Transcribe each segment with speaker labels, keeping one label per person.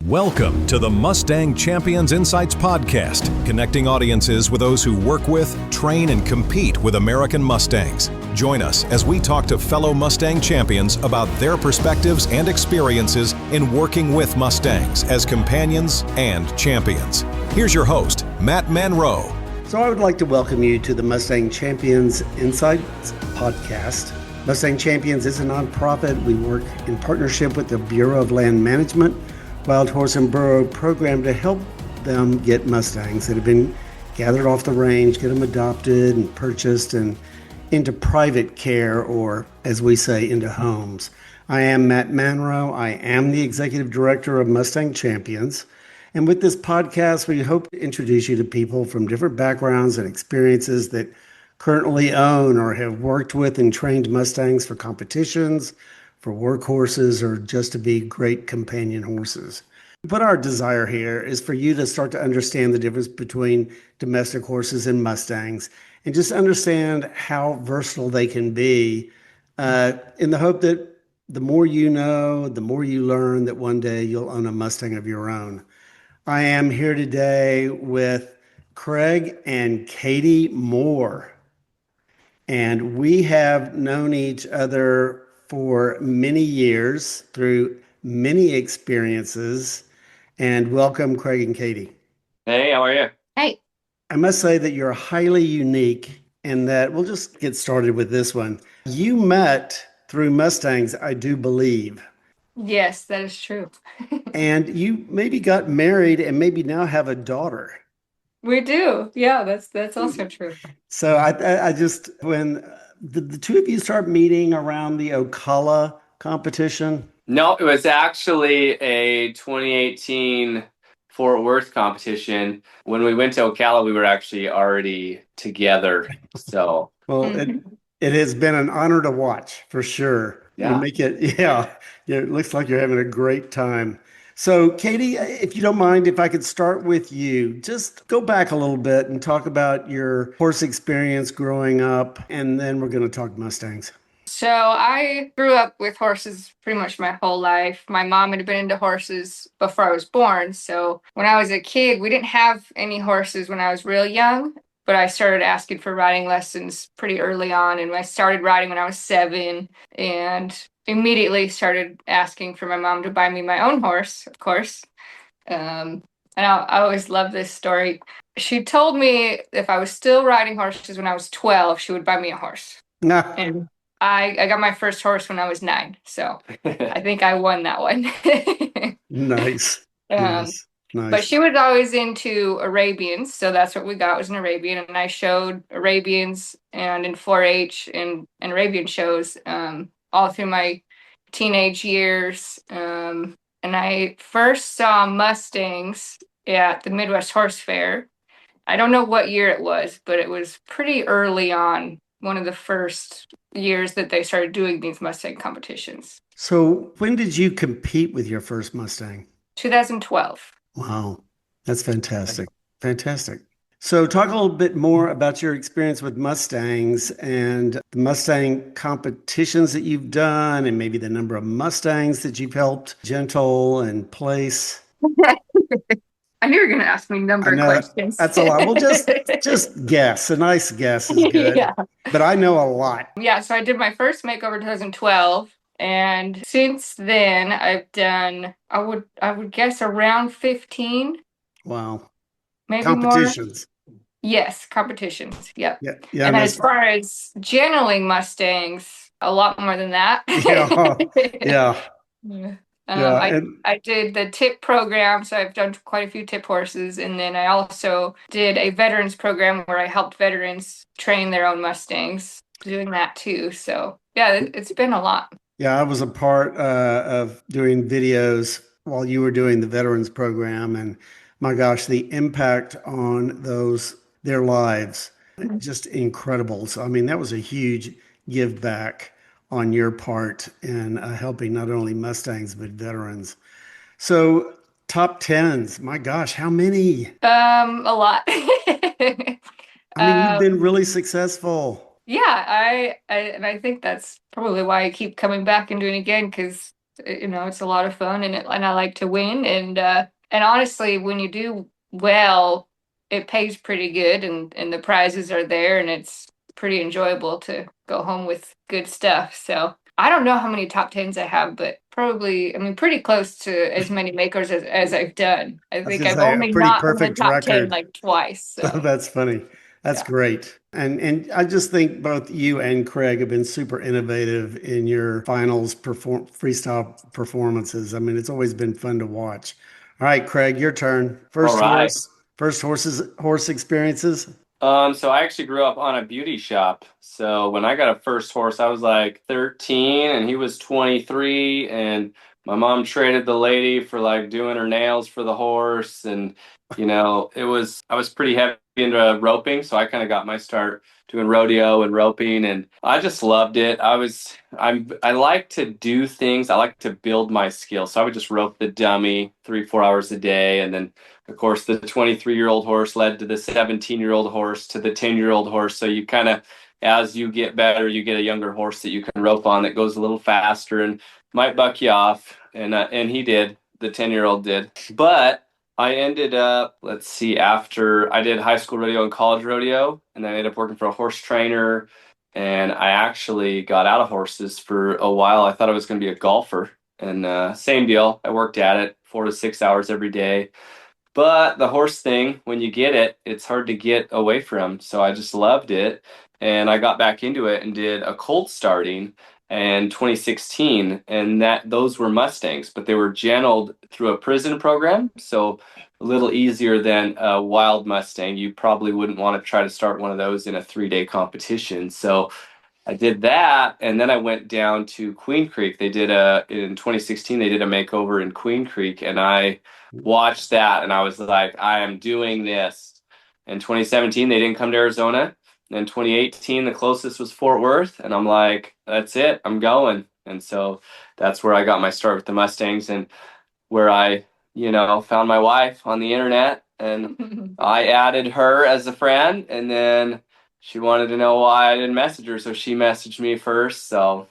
Speaker 1: Welcome to the Mustang Champions Insights Podcast, connecting audiences with those who work with, train, and compete with American Mustangs. Join us as we talk to fellow Mustang champions about their perspectives and experiences in working with Mustangs as companions and champions. Here's your host, Matt Manroe.
Speaker 2: So I would like to welcome you to the Mustang Champions Insights Podcast. Mustang Champions is a nonprofit. We work in partnership with the Bureau of Land Management, Wild Horse and Burro program to help them get Mustangs that have been gathered off the range, get them adopted and purchased and into private care, or as we say, into homes. I am Matt Manroe. I am the Executive Director of Mustang Champions. And with this podcast, we hope to introduce you to people from different backgrounds and experiences that currently own or have worked with and trained Mustangs for competitions, for workhorses, or just to be great companion horses. But our desire here is for you to start to understand the difference between domestic horses and Mustangs, and just understand how versatile they can be, in the hope that the more you know, the more you learn, that one day you'll own a Mustang of your own. I am here today with Craig and Katie Moore, and we have known each other for many years through many experiences. And welcome, Craig and Katie.
Speaker 3: Hey, how are you?
Speaker 4: Hey.
Speaker 2: I must say that you're highly unique in that we'll just get started with this one. You met through Mustangs, I do believe.
Speaker 4: Yes, that is true.
Speaker 2: And you maybe got married and maybe now have a daughter.
Speaker 4: We do. Yeah, that's also true.
Speaker 2: So I just, when the two of you start meeting around the Ocala competition?
Speaker 3: No, it was actually a 2018 Fort Worth competition. When we went to Ocala, we were actually already together. So,
Speaker 2: well, it has been an honor to watch for sure.
Speaker 3: Yeah.
Speaker 2: You make it, yeah, it looks like you're having a great time. So, Katie, if you don't mind, if I could start with you, just go back a little bit and talk about your horse experience growing up, and then we're going to talk Mustangs.
Speaker 4: So I grew up with horses pretty much my whole life. My mom had been into horses before I was born. So when I was a kid, we didn't have any horses when I was real young, but I started asking for riding lessons pretty early on. And I started riding when I was 7 and immediately started asking for my mom to buy me my own horse, of course. And I always love this story. She told me if I was still riding horses when I was 12, she would buy me a horse.
Speaker 2: Nah.
Speaker 4: And I got my first horse when I was 9. So I think I won that one.
Speaker 2: Nice. Nice.
Speaker 4: But she was always into Arabians. So that's what we got, was an Arabian. And I showed Arabians and in 4-H and Arabian shows all through my teenage years. And I first saw Mustangs at the Midwest Horse Fair. I don't know what year it was, but it was pretty early on, one of the first years that they started doing these Mustang competitions.
Speaker 2: So when did you compete with your first Mustang?
Speaker 4: 2012.
Speaker 2: Wow, that's fantastic. Fantastic. So talk a little bit more about your experience with Mustangs and the Mustang competitions that you've done, and maybe the number of Mustangs that you've helped gentle and place.
Speaker 4: I knew you were going to ask me number of questions.
Speaker 2: That's a lot. Well, just guess. A nice guess is good.
Speaker 4: Yeah.
Speaker 2: But I know a lot.
Speaker 4: Yeah, so I did my first makeover in 2012. And since then, I've done, I would guess around 15.
Speaker 2: Wow.
Speaker 4: Maybe
Speaker 2: competitions.
Speaker 4: More. Yes, competitions. Yep.
Speaker 2: Yeah.
Speaker 4: And as far as generaling Mustangs, a lot more than that.
Speaker 2: Yeah.
Speaker 4: I did the tip program, so I've done quite a few tip horses. And then I also did a veterans program where I helped veterans train their own Mustangs, doing that too. So yeah, it's been a lot.
Speaker 2: Yeah, I was a part of doing videos while you were doing the veterans program, and my gosh, the impact on their lives, just incredible. So, I mean, that was a huge give back on your part in helping not only Mustangs, but veterans. So top 10s, my gosh, how many?
Speaker 4: A lot.
Speaker 2: I mean, you've been really successful.
Speaker 4: Yeah, I think that's probably why I keep coming back and doing it again, because It's a lot of fun, and I like to win. And honestly, when you do well, it pays pretty good, and the prizes are there, and it's pretty enjoyable to go home with good stuff. So I don't know how many top tens I have, but probably, I mean, pretty close to as many makers as I've done. I
Speaker 2: I was
Speaker 4: think
Speaker 2: going to
Speaker 4: I've
Speaker 2: say a
Speaker 4: only
Speaker 2: pretty
Speaker 4: not been in the
Speaker 2: perfect
Speaker 4: top 10
Speaker 2: record.
Speaker 4: like twice. So
Speaker 2: That's funny. That's
Speaker 4: yeah.
Speaker 2: great. And I just think both you and Craig have been super innovative in your finals freestyle performances. I mean, it's always been fun to watch. All right, Craig, your turn.
Speaker 3: All right.
Speaker 2: First horse experiences.
Speaker 3: So I actually grew up on a beauty shop. So when I got a first horse, I was like 13 and he was 23, and my mom traded the lady for like doing her nails for the horse. And I was pretty heavy into roping, so I kind of got my start doing rodeo and roping, and I just loved it. I like to do things. I like to build my skills. So I would just rope the dummy 3-4 hours a day, and then of course, the 23-year-old horse led to the 17-year-old horse to the 10-year-old horse. So you kind of, as you get better, you get a younger horse that you can rope on that goes a little faster and might buck you off. And he did. The 10-year-old did. But I ended up, let's see, after I did high school rodeo and college rodeo, and then I ended up working for a horse trainer. And I actually got out of horses for a while. I thought I was going to be a golfer. And same deal. I worked at it 4 to 6 hours every day. But the horse thing, when you get it, it's hard to get away from. So I just loved it. And I got back into it and did a colt starting in 2016. And those were Mustangs, but they were gentled through a prison program. So a little easier than a wild Mustang. You probably wouldn't want to try to start one of those in a 3-day competition. So I did that, and then I went down to Queen Creek. In 2016, they did a makeover in Queen Creek, and I watched that, and I was like, I am doing this. In 2017, they didn't come to Arizona. In 2018, the closest was Fort Worth, and I'm like, that's it, I'm going. And so that's where I got my start with the Mustangs, and where I, found my wife on the internet, and I added her as a friend, and then she wanted to know why I didn't message her, so she messaged me first. So,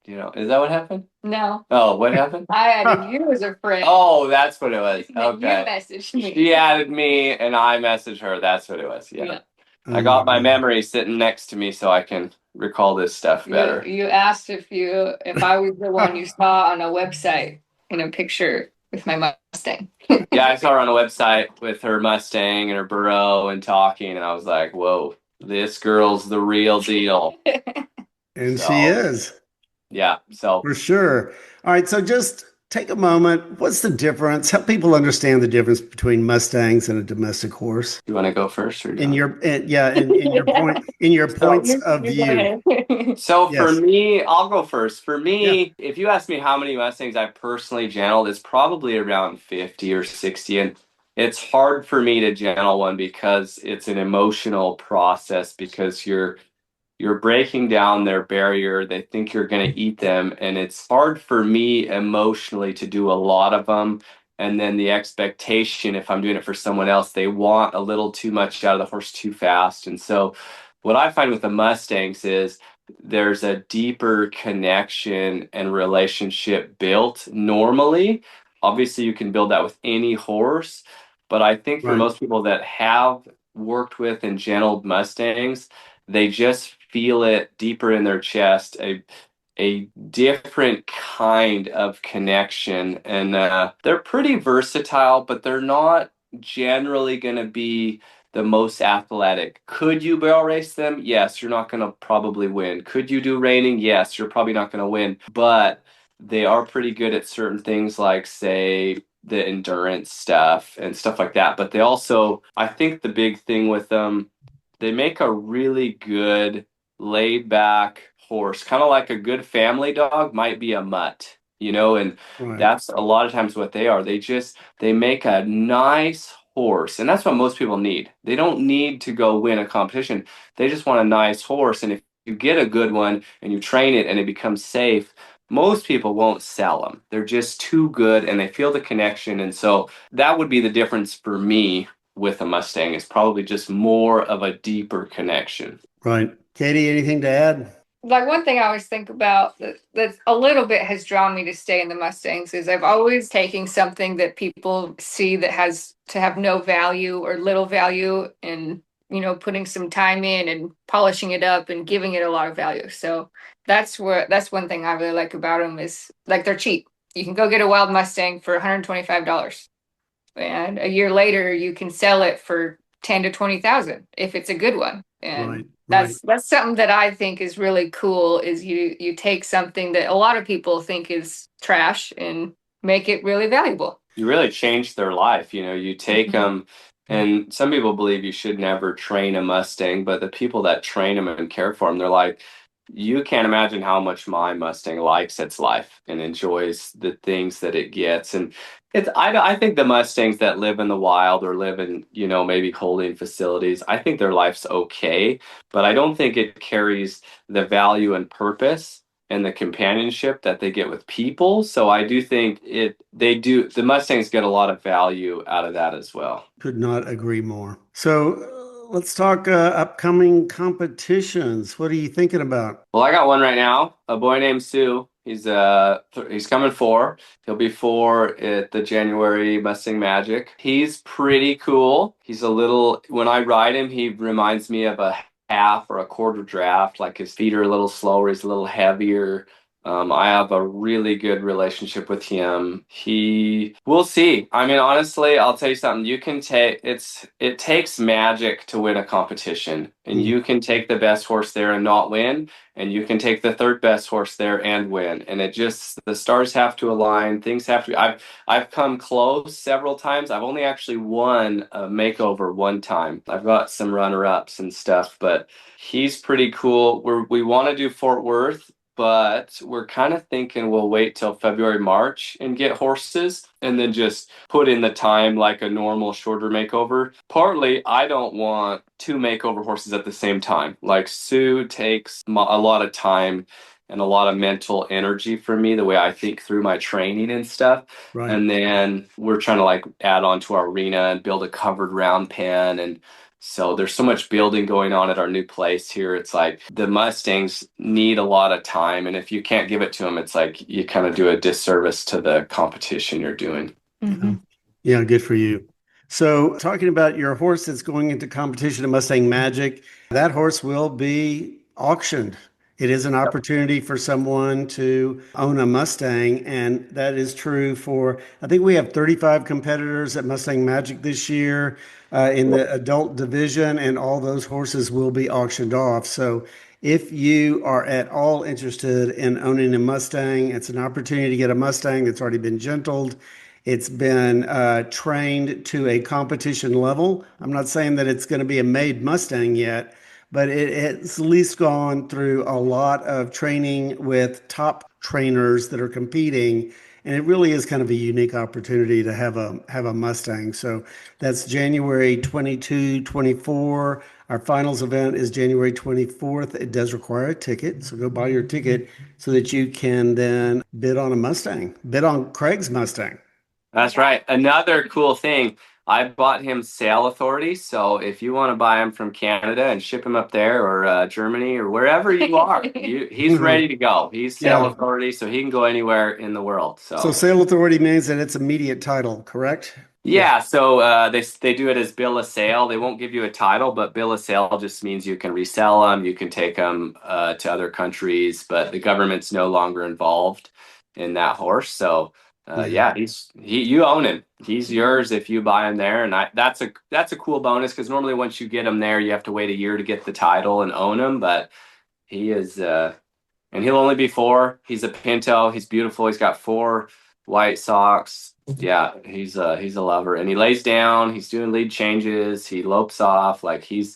Speaker 3: is that what happened?
Speaker 4: No.
Speaker 3: Oh, what happened?
Speaker 4: I added you as a friend.
Speaker 3: Oh, that's what it was. Okay.
Speaker 4: You messaged me.
Speaker 3: She added me, and I messaged her. That's what it was. Yeah. I got my memory sitting next to me so I can recall this stuff better.
Speaker 4: You asked if I was the one you saw on a website in a picture with my Mustang.
Speaker 3: Yeah, I saw her on a website with her Mustang and her burro and talking, and I was like, whoa, this girl's the real deal.
Speaker 2: And she is.
Speaker 3: Yeah, so.
Speaker 2: For sure. All right, so just take a moment. What's the difference? Help people understand the difference between Mustangs and a domestic horse.
Speaker 3: You want to go first, or
Speaker 2: in your points of view?
Speaker 3: So for me, I'll go first. For me, if you ask me how many Mustangs I personally gentled, it's probably around 50 or 60. And it's hard for me to gentle one because it's an emotional process, because you're breaking down their barrier. They think you're going to eat them. And it's hard for me emotionally to do a lot of them. And then the expectation, if I'm doing it for someone else, they want a little too much out of the horse too fast. And so what I find with the Mustangs is there's a deeper connection and relationship built normally. Obviously, you can build that with any horse. But I think for most people that have worked with and gentled Mustangs, they just feel it deeper in their chest, a different kind of connection. And they're pretty versatile, but they're not generally going to be the most athletic. Could you barrel race them? Yes, you're not going to probably win. Could you do reining? Yes, you're probably not going to win. But they are pretty good at certain things, like, say, the endurance stuff and stuff like that. But they also, I think the big thing with them, they make a really good laid back horse, kind of like a good family dog might be a mutt, and that's a lot of times what they are. They make a nice horse, and that's what most people need. They don't need to go win a competition. They just want a nice horse. And if you get a good one and you train it and it becomes safe, most people won't sell them. They're just too good and they feel the connection. And so that would be the difference for me with a Mustang, is probably just more of a deeper connection.
Speaker 2: Right. Katie, anything to add?
Speaker 4: like one thing I always think about that a little bit has drawn me to stay in the Mustangs is I've always taken something that people see that has to have no value or little value and, putting some time in and polishing it up and giving it a lot of value. So that's one thing I really like about them is like they're cheap. You can go get a wild Mustang for $125, and a year later you can sell it for 10 to 20,000 if it's a good one. And that's something that I think is really cool is you take something that a lot of people think is trash and make it really valuable.
Speaker 3: You really change their life. You take them, and some people believe you should never train a Mustang, but the people that train them and care for them, they're like, you can't imagine how much my Mustang likes its life and enjoys the things that it gets. And I think the Mustangs that live in the wild or live in, maybe holding facilities, I think their life's okay, but I don't think it carries the value and purpose and the companionship that they get with people. So I do think the Mustangs get a lot of value out of that as well.
Speaker 2: Could not agree more. So let's talk upcoming competitions. What are you thinking about?
Speaker 3: Well, I got one right now. A boy named Sue. He's coming 4. He'll be 4 at the January Mustang Magic. He's pretty cool. When I ride him, he reminds me of a half or a quarter draft. Like his feet are a little slower. He's a little heavier. I have a really good relationship with him. We'll see. I mean, honestly, I'll tell you something. It takes magic to win a competition, and you can take the best horse there and not win, and you can take the third best horse there and win. And the stars have to align. Things have to. I've come close several times. I've only actually won a makeover one time. I've got some runner-ups and stuff, but he's pretty cool. We want to do Fort Worth, but we're kind of thinking we'll wait till February, March and get horses and then just put in the time like a normal shorter makeover. Partly, I don't want 2 makeover horses at the same time. Like Sue takes a lot of time and a lot of mental energy from me, the way I think through my training and stuff.
Speaker 2: Right.
Speaker 3: And then we're trying to like add on to our arena and build a covered round pen. And so there's so much building going on at our new place here. It's like the Mustangs need a lot of time. And if you can't give it to them, it's like you kind of do a disservice to the competition you're doing.
Speaker 4: Mm-hmm.
Speaker 2: Yeah, good for you. So talking about your horse that's going into competition at Mustang Magic, that horse will be auctioned. It is an opportunity for someone to own a Mustang, and that is true I think we have 35 competitors at Mustang Magic this year in the adult division, and all those horses will be auctioned off. So if you are at all interested in owning a Mustang, it's an opportunity to get a Mustang that's already been gentled. It's been trained to a competition level. I'm not saying that it's going to be a made Mustang yet, but it has at least gone through a lot of training with top trainers that are competing. And it really is kind of a unique opportunity to have a Mustang. So that's January 22, 24. Our finals event is January 24th. It does require a ticket. So go buy your ticket so that you can then bid on a Mustang, bid on Craig's Mustang.
Speaker 3: That's right. Another cool thing, I bought him sale authority. So if you want to buy him from Canada and ship him up there or Germany or wherever you are, he's ready to go. He's sale authority, so he can go anywhere in the world. So
Speaker 2: sale authority means that it's immediate title, correct?
Speaker 3: Yeah, so they do it as bill of sale. They won't give you a title, but bill of sale just means you can resell them, you can take them to other countries, but the government's no longer involved in that horse. So you own him. He's yours if you buy him there, and that's a cool bonus because normally once you get him there, you have to wait a year to get the title and own him. But he is, and he'll only be 4. He's a Pinto. He's beautiful. He's got 4 white socks. Yeah, he's a lover, and he lays down. He's doing lead changes. He lopes off. Like people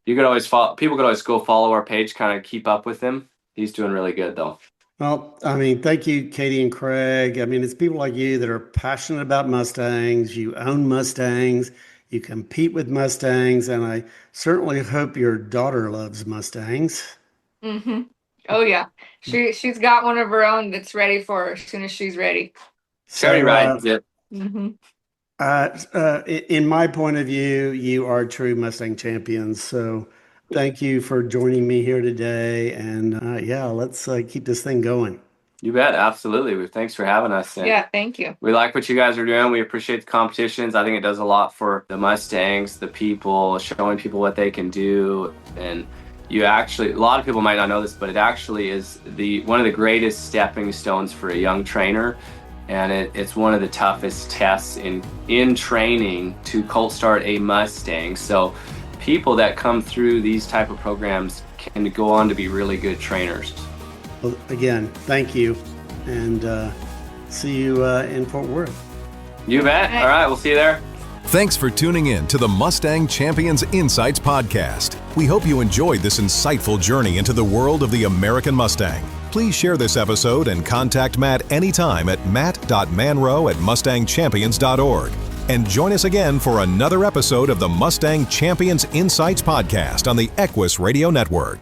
Speaker 3: could always go follow our page, kind of keep up with him. He's doing really good though.
Speaker 2: Well, I mean, thank you, Katie and Craig. I mean, it's people like you that are passionate about Mustangs. You own Mustangs. You compete with Mustangs. And I certainly hope your daughter loves Mustangs.
Speaker 4: Mm-hmm. Oh, yeah. She's got one of her own that's ready for her as soon as she's ready.
Speaker 3: Sherry rides it.
Speaker 4: Mm-hmm.
Speaker 2: In my point of view, you are true Mustang champions. So Thank you for joining me here today. And let's keep this thing going.
Speaker 3: You bet. Absolutely. Thanks for having us.
Speaker 4: Yeah, thank you.
Speaker 3: We like what you guys are doing. We appreciate the competitions. I think it does a lot for the Mustangs, the people, showing people what they can do. And you actually, a lot of people might not know this, but it actually is one of the greatest stepping stones for a young trainer. And it's one of the toughest tests in training to colt start a Mustang. So people that come through these type of programs can go on to be really good trainers.
Speaker 2: Well, again, thank you, and see you in Fort Worth.
Speaker 3: You bet. All right, we'll see you there.
Speaker 1: Thanks for tuning in to the Mustang Champions Insights Podcast. We hope you enjoyed this insightful journey into the world of the American Mustang. Please share this episode and contact Matt anytime at matt.manroe@mustangchampions.org. And join us again for another episode of the Mustang Champions Insights Podcast on the Equus Radio Network.